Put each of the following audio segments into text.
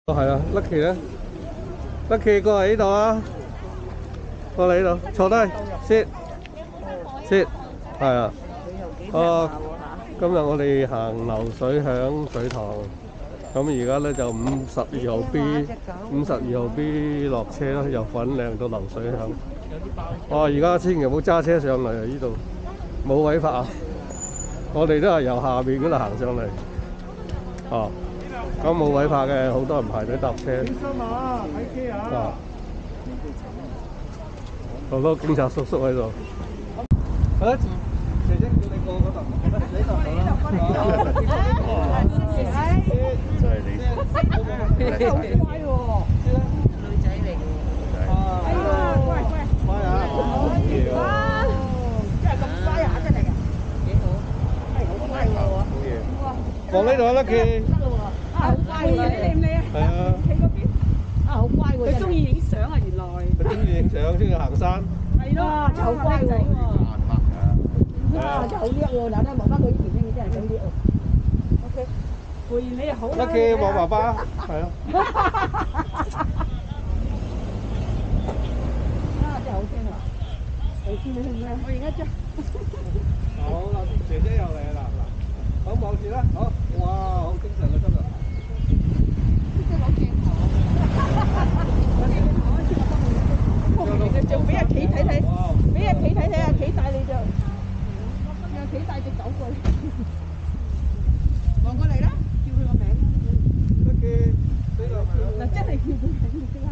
哦，係啊，Lucky 咧，Lucky 過嚟呢度啊，過嚟呢度，坐低，sit，係啊。哦，今日我哋行流水響水塘，咁而家咧就52號 B，52號 B 落車啦，由粉嶺到流水響。哦，而家千祈唔好揸車上嚟啊！呢度冇位泊啊，我哋都係由下面嗰度行上嚟。哦。咁冇位泊嘅，好多人排隊搭車。小心啊！睇機啊！好多警察叔叔喺度。姐姐叫你過嗰度，你度好啦。就係你。好乖喎！女仔嚟嘅。乖啊！好嘢啊！真係咁乖啊！真係。幾好。係好乖喎。好嘢。放呢度啦，Lucky。好乖喎！你靚唔靚啊？係啊。企嗰邊。啊，好乖喎！佢中意影相啊，原來。佢中意影相，中意行山。係咯，真係好乖喎。啊，真係好叻喎！嗱，咧望翻佢以前咧，真係好叻喎。OK，培養你又好啦。Lucky望爸爸，係啊。啊，真係好聽啊！好聽你聽唔聽？我影一張。好啦，姐姐又嚟啦，嗱，好望住啦，好，哇，好精神啊，真係。就俾阿企睇睇，俾阿企睇睇，阿企帶你就，阿企帶隻狗過嚟，望過嚟啦，叫佢個名。Lucky，呢度係嗱，真係叫佢名先啦。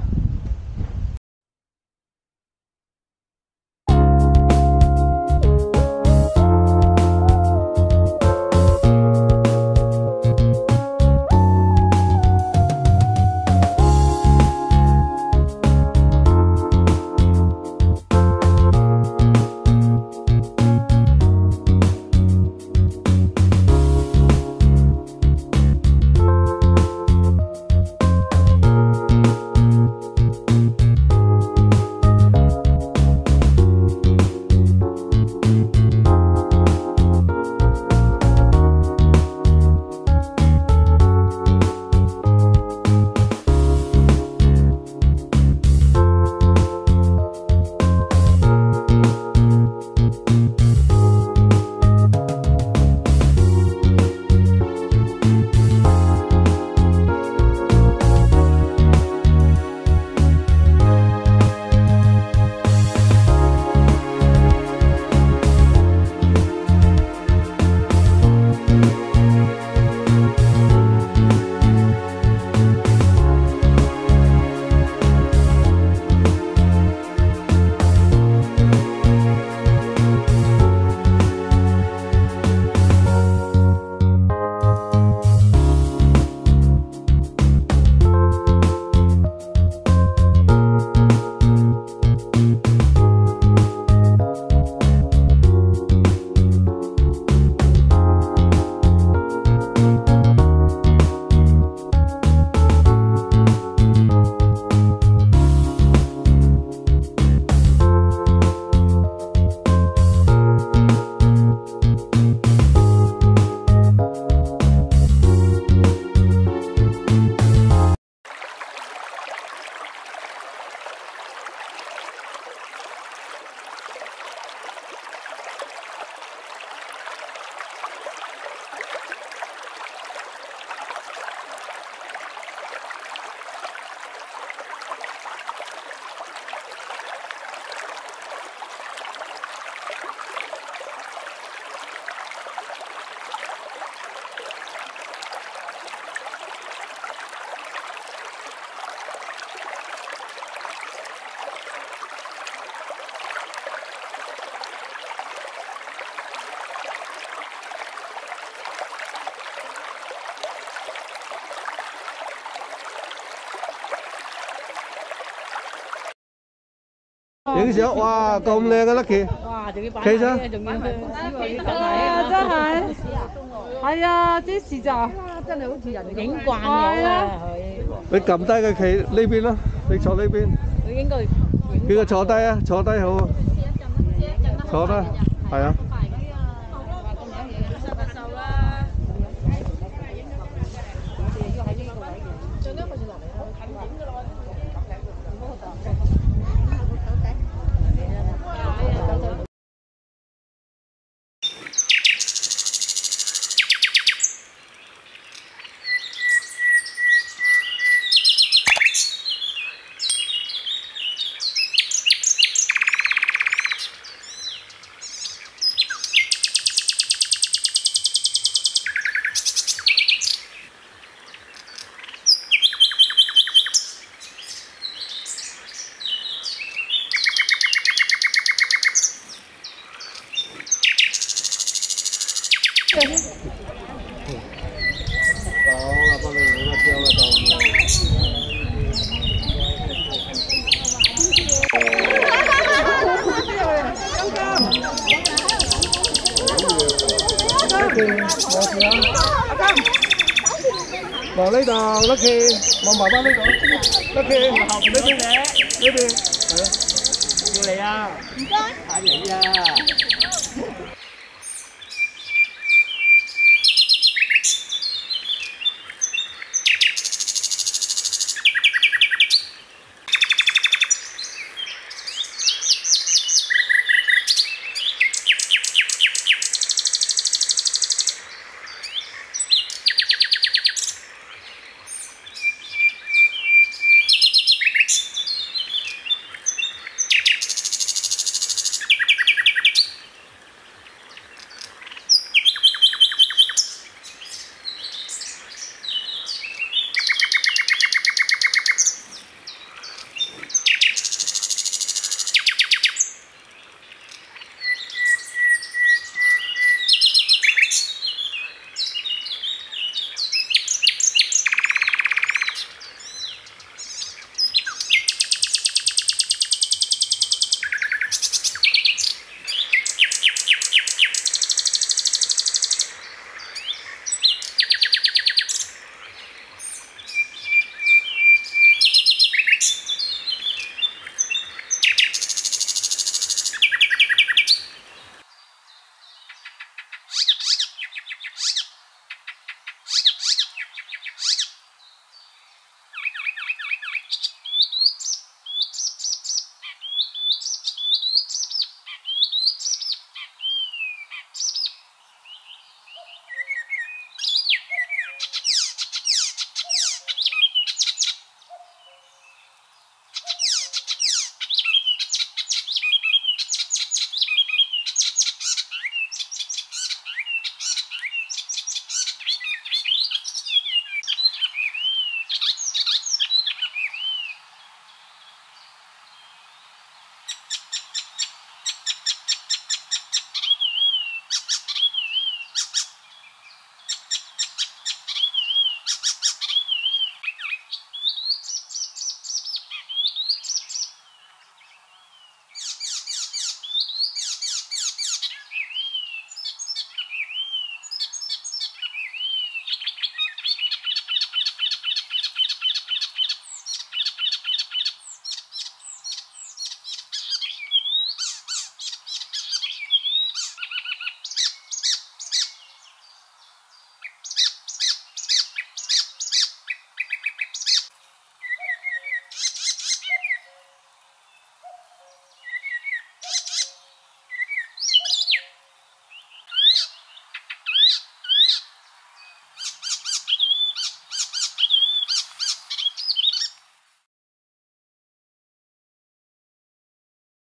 影相，哇，咁靚嘅 Lucky， 哇，仲要擺埋，仲要係啊，真係，係啊，啲事就真係好似人影慣咗啊！你撳低佢企呢邊啦，你坐呢邊。佢應該叫佢坐低啊，坐低好啊，坐低，係啊。上咗佢就落嚟。Đó là con mình nó kêu là chồng vào lấy đồ Lucky, mong bà lấy đồ Lucky, lấy đi, Vô lì à. Phải vậy à.